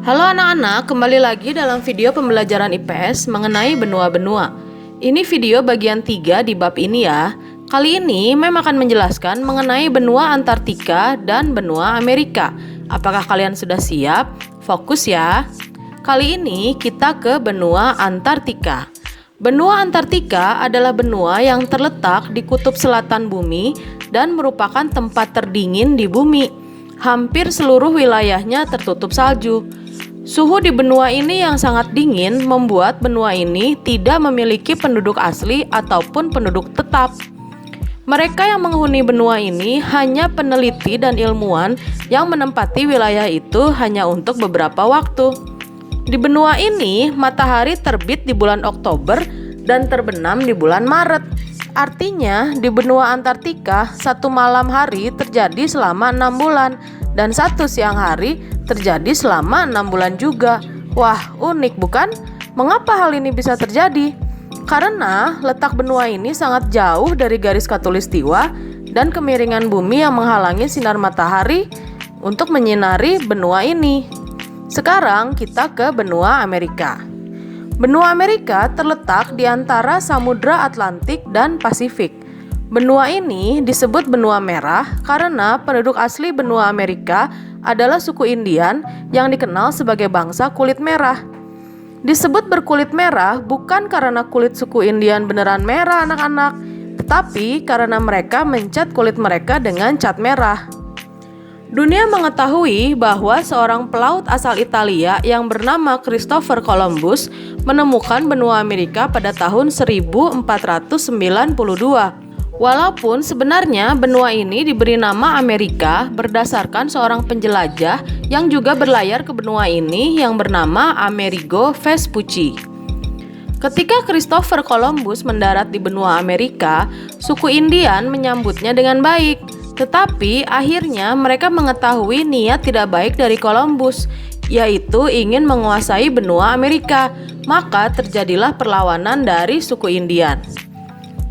Halo anak-anak, kembali lagi dalam video pembelajaran IPS mengenai benua-benua. Ini video bagian 3 di bab ini ya. Kali ini Mem akan menjelaskan mengenai benua Antartika dan benua Amerika. Apakah kalian sudah siap? Fokus ya. Kali ini kita ke benua Antartika. Benua Antartika adalah benua yang terletak di kutub selatan bumi dan merupakan tempat terdingin di bumi. Hampir seluruh wilayahnya tertutup salju. Suhu di benua ini yang sangat dingin membuat benua ini tidak memiliki penduduk asli ataupun penduduk tetap. Mereka yang menghuni benua ini hanya peneliti dan ilmuwan yang menempati wilayah itu hanya untuk beberapa waktu. Di benua ini, matahari terbit di bulan Oktober dan terbenam di bulan Maret. Artinya, di benua Antartika, satu malam hari terjadi selama 6 bulan dan satu siang hari terjadi selama 6 bulan juga. Wah, unik bukan? Mengapa hal ini bisa terjadi? Karena letak benua ini sangat jauh dari garis khatulistiwa dan kemiringan bumi yang menghalangi sinar matahari untuk menyinari benua ini. Sekarang kita ke benua Amerika. Benua Amerika terletak di antara Samudra Atlantik dan Pasifik. Benua ini disebut benua merah karena penduduk asli benua Amerika adalah suku Indian yang dikenal sebagai bangsa kulit merah. Disebut berkulit merah bukan karena kulit suku Indian beneran merah anak-anak, tetapi karena mereka mencat kulit mereka dengan cat merah. Dunia mengetahui bahwa seorang pelaut asal Italia yang bernama Christopher Columbus menemukan benua Amerika pada tahun 1492. Walaupun sebenarnya benua ini diberi nama Amerika berdasarkan seorang penjelajah yang juga berlayar ke benua ini yang bernama Amerigo Vespucci. Ketika Christopher Columbus mendarat di benua Amerika, suku Indian menyambutnya dengan baik. Tetapi akhirnya mereka mengetahui niat tidak baik dari Columbus, yaitu ingin menguasai benua Amerika. Maka terjadilah perlawanan dari suku Indian.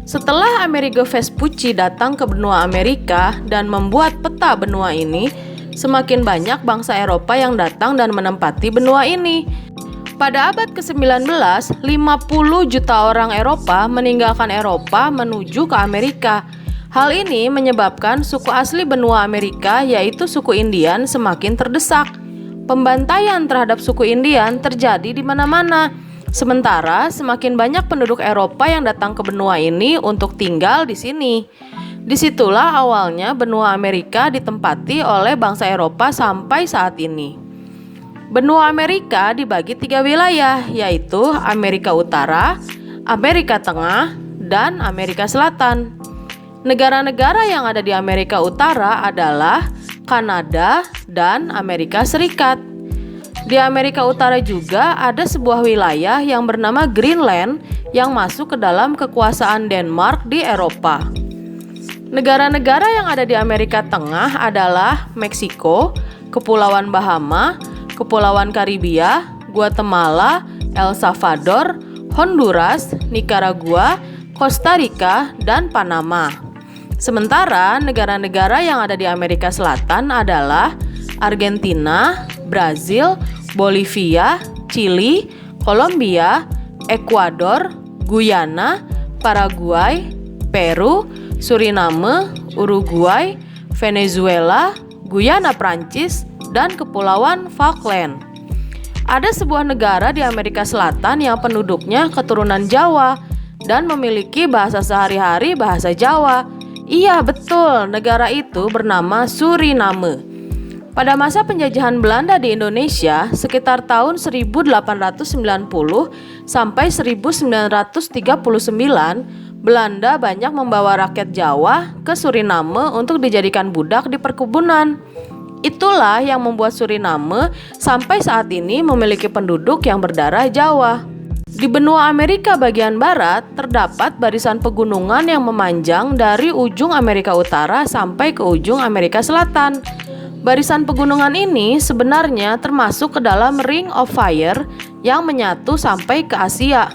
Setelah Amerigo Vespucci datang ke benua Amerika dan membuat peta benua ini, semakin banyak bangsa Eropa yang datang dan menempati benua ini. Pada abad ke-19, 50 juta orang Eropa meninggalkan Eropa menuju ke Amerika. Hal ini menyebabkan suku asli benua Amerika, yaitu suku Indian, semakin terdesak. Pembantaian terhadap suku Indian terjadi di mana-mana. Sementara semakin banyak penduduk Eropa yang datang ke benua ini untuk tinggal di sini. Disitulah awalnya benua Amerika ditempati oleh bangsa Eropa sampai saat ini. Benua Amerika dibagi 3 wilayah, yaitu Amerika Utara, Amerika Tengah, dan Amerika Selatan. Negara-negara yang ada di Amerika Utara adalah Kanada dan Amerika Serikat. Di Amerika Utara juga ada sebuah wilayah yang bernama Greenland yang masuk ke dalam kekuasaan Denmark di Eropa. Negara-negara yang ada di Amerika Tengah adalah Meksiko, Kepulauan Bahama, Kepulauan Karibia, Guatemala, El Salvador, Honduras, Nicaragua, Costa Rica, dan Panama. Sementara negara-negara yang ada di Amerika Selatan adalah Argentina, Brazil, Bolivia, Chili, Kolombia, Ekuador, Guyana, Paraguay, Peru, Suriname, Uruguay, Venezuela, Guyana Prancis, dan Kepulauan Falkland. Ada sebuah negara di Amerika Selatan yang penduduknya keturunan Jawa dan memiliki bahasa sehari-hari bahasa Jawa. Iya betul, negara itu bernama Suriname. Pada masa penjajahan Belanda di Indonesia sekitar tahun 1890 sampai 1939, Belanda banyak membawa rakyat Jawa ke Suriname untuk dijadikan budak di perkebunan. Itulah yang membuat Suriname sampai saat ini memiliki penduduk yang berdarah Jawa. Di benua Amerika bagian barat terdapat barisan pegunungan yang memanjang dari ujung Amerika Utara sampai ke ujung Amerika Selatan. Barisan pegunungan ini sebenarnya termasuk ke dalam Ring of Fire yang menyatu sampai ke Asia.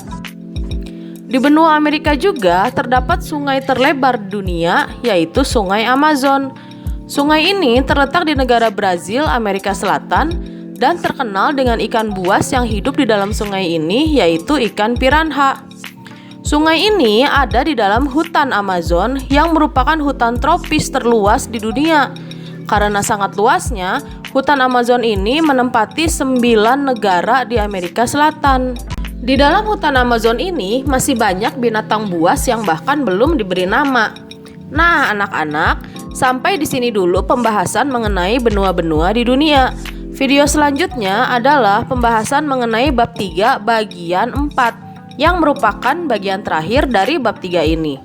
Di benua Amerika juga terdapat sungai terlebar di dunia, yaitu Sungai Amazon. Sungai ini terletak di negara Brazil, Amerika Selatan, dan terkenal dengan ikan buas yang hidup di dalam sungai ini, yaitu ikan piranha. Sungai ini ada di dalam hutan Amazon yang merupakan hutan tropis terluas di dunia. Karena sangat luasnya, hutan Amazon ini menempati 9 negara di Amerika Selatan. Di dalam hutan Amazon ini masih banyak binatang buas yang bahkan belum diberi nama. Nah, anak-anak, sampai di sini dulu pembahasan mengenai benua-benua di dunia. Video selanjutnya adalah pembahasan mengenai bab 3 bagian 4 yang merupakan bagian terakhir dari bab 3 ini.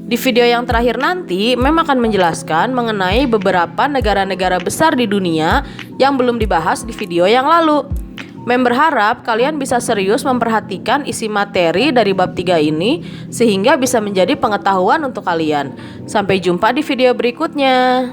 Di video yang terakhir nanti, Mem akan menjelaskan mengenai beberapa negara-negara besar di dunia yang belum dibahas di video yang lalu. Mem berharap kalian bisa serius memperhatikan isi materi dari bab 3 ini sehingga bisa menjadi pengetahuan untuk kalian. Sampai jumpa di video berikutnya.